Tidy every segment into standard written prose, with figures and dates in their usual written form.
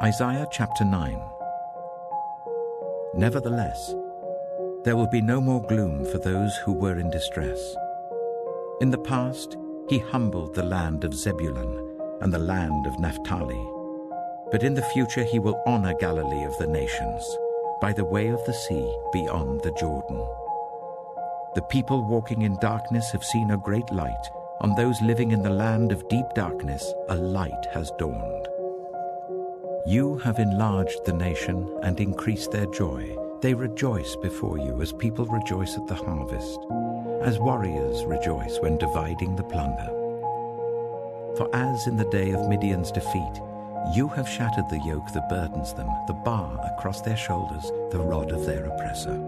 Isaiah chapter 9. Nevertheless, there will be no more gloom for those who were in distress. In the past, he humbled the land of Zebulun and the land of Naphtali. But in the future he will honor Galilee of the nations, by the way of the sea beyond the Jordan. The people walking in darkness have seen a great light. On those living in the land of deep darkness, a light has dawned. You have enlarged the nation and increased their joy. They rejoice before you as people rejoice at the harvest, as warriors rejoice when dividing the plunder. For as in the day of Midian's defeat, you have shattered the yoke that burdens them, the bar across their shoulders, the rod of their oppressor.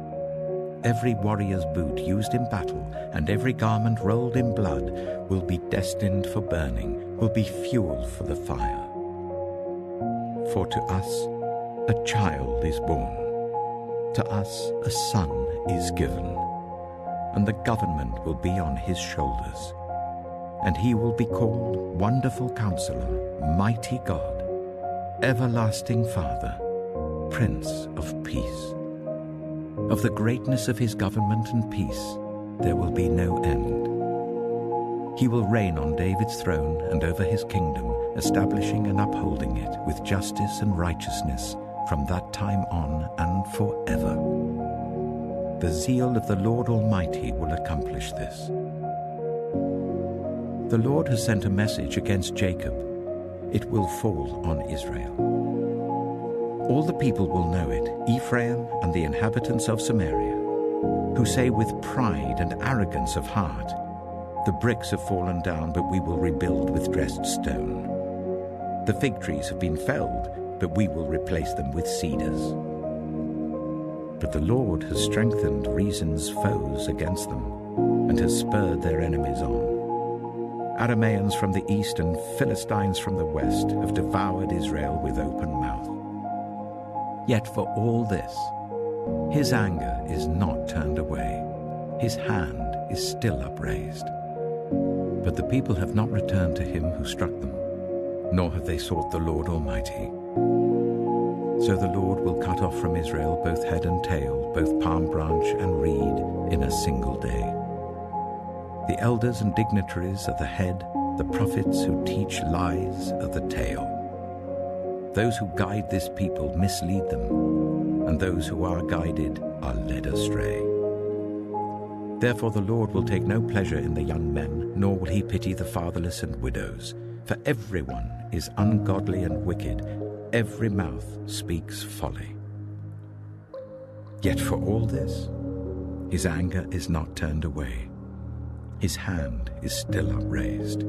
Every warrior's boot used in battle and every garment rolled in blood will be destined for burning, will be fuel for the fire. For to us a child is born, to us a son is given, and the government will be on his shoulders. And he will be called Wonderful Counselor, Mighty God, Everlasting Father, Prince of Peace. Of the greatness of his government and peace there will be no end. He will reign on David's throne and over his kingdom, establishing and upholding it with justice and righteousness from that time on and forever. The zeal of the Lord Almighty will accomplish this. The Lord has sent a message against Jacob. It will fall on Israel. All the people will know it, Ephraim and the inhabitants of Samaria, who say with pride and arrogance of heart, the bricks have fallen down, but we will rebuild with dressed stone. The fig trees have been felled, but we will replace them with cedars. But the Lord has strengthened Reason's foes against them, and has spurred their enemies on. Arameans from the east and Philistines from the west have devoured Israel with open mouth. Yet for all this, his anger is not turned away. His hand is still upraised. But the people have not returned to him who struck them, nor have they sought the Lord Almighty. So the Lord will cut off from Israel both head and tail, both palm branch and reed in a single day. The elders and dignitaries are the head, the prophets who teach lies are the tail. Those who guide this people mislead them, and those who are guided are led astray. Therefore the Lord will take no pleasure in the young men, nor will he pity the fatherless and widows. For everyone is ungodly and wicked, every mouth speaks folly. Yet for all this, his anger is not turned away. His hand is still upraised.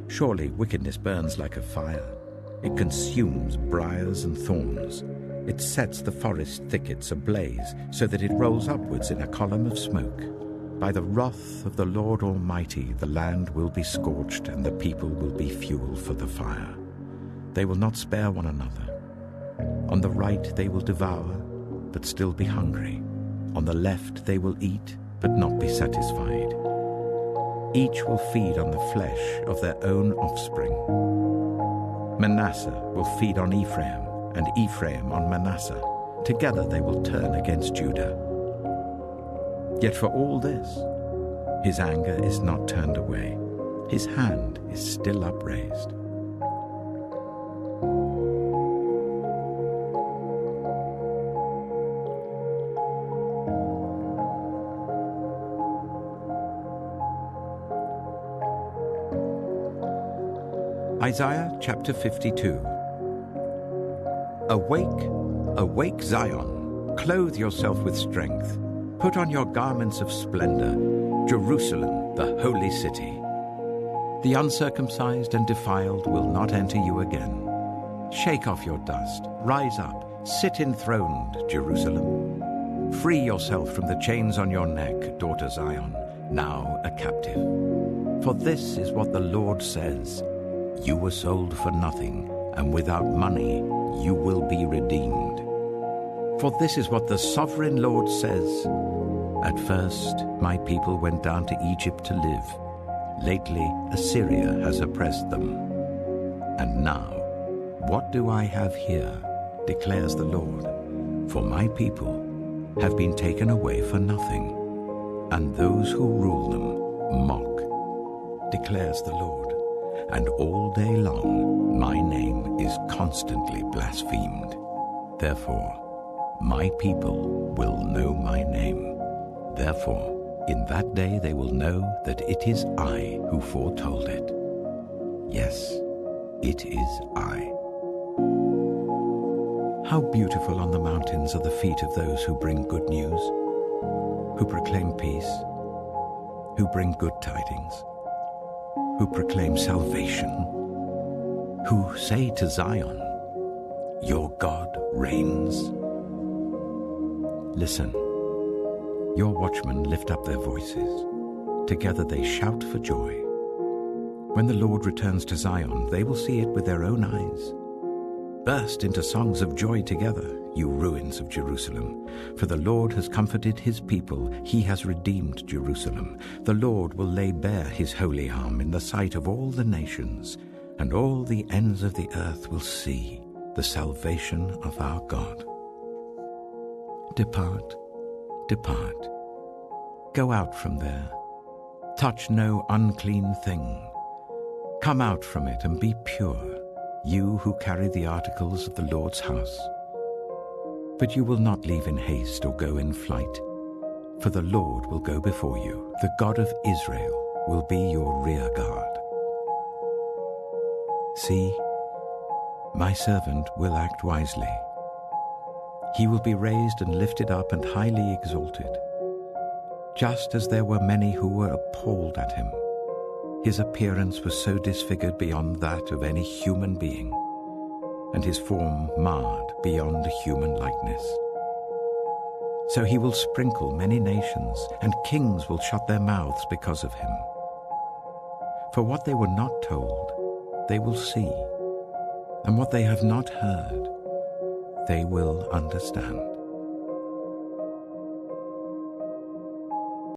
Surely wickedness burns like a fire. It consumes briars and thorns. It sets the forest thickets ablaze, so that it rolls upwards in a column of smoke. By the wrath of the Lord Almighty the land will be scorched, and the people will be fuel for the fire. They will not spare one another. On the right they will devour, but still be hungry. On the left they will eat, but not be satisfied. Each will feed on the flesh of their own offspring. Manasseh will feed on Ephraim, and Ephraim on Manasseh. Together they will turn against Judah. Yet for all this, his anger is not turned away. His hand is still upraised. Isaiah chapter 52. Awake, awake Zion, clothe yourself with strength. Put on your garments of splendor, Jerusalem, the holy city. The uncircumcised and defiled will not enter you again. Shake off your dust, rise up, sit enthroned, Jerusalem. Free yourself from the chains on your neck, daughter Zion, now a captive. For this is what the Lord says, you were sold for nothing, and without money you will be redeemed. For this is what the sovereign Lord says, at first my people went down to Egypt to live. Lately Assyria has oppressed them. And now What do I have here, declares the Lord? For my people have been taken away for nothing, and those who rule them mock, declares the Lord. And all day long my name is constantly blasphemed. Therefore, my people will know my name. Therefore, in that day they will know that it is I who foretold it. Yes, it is I. How beautiful on the mountains are the feet of those who bring good news, who proclaim peace, who bring good tidings, who proclaim salvation, who say to Zion, "Your God reigns." Listen, your watchmen lift up their voices. Together they shout for joy. When the Lord returns to Zion, they will see it with their own eyes. Burst into songs of joy together, you ruins of Jerusalem. For the Lord has comforted his people. He has redeemed Jerusalem. The Lord will lay bare his holy arm in the sight of all the nations, and all the ends of the earth will see the salvation of our God. Depart, depart. Go out from there. Touch no unclean thing. Come out from it and be pure, you who carry the articles of the Lord's house. But you will not leave in haste or go in flight, for the Lord will go before you. The God of Israel will be your rear guard. See, my servant will act wisely. He will be raised and lifted up and highly exalted. Just as there were many who were appalled at him, his appearance was so disfigured beyond that of any human being, and his form marred beyond a human likeness. So he will sprinkle many nations, and kings will shut their mouths because of him. For what they were not told, they will see, and what they have not heard, they will understand.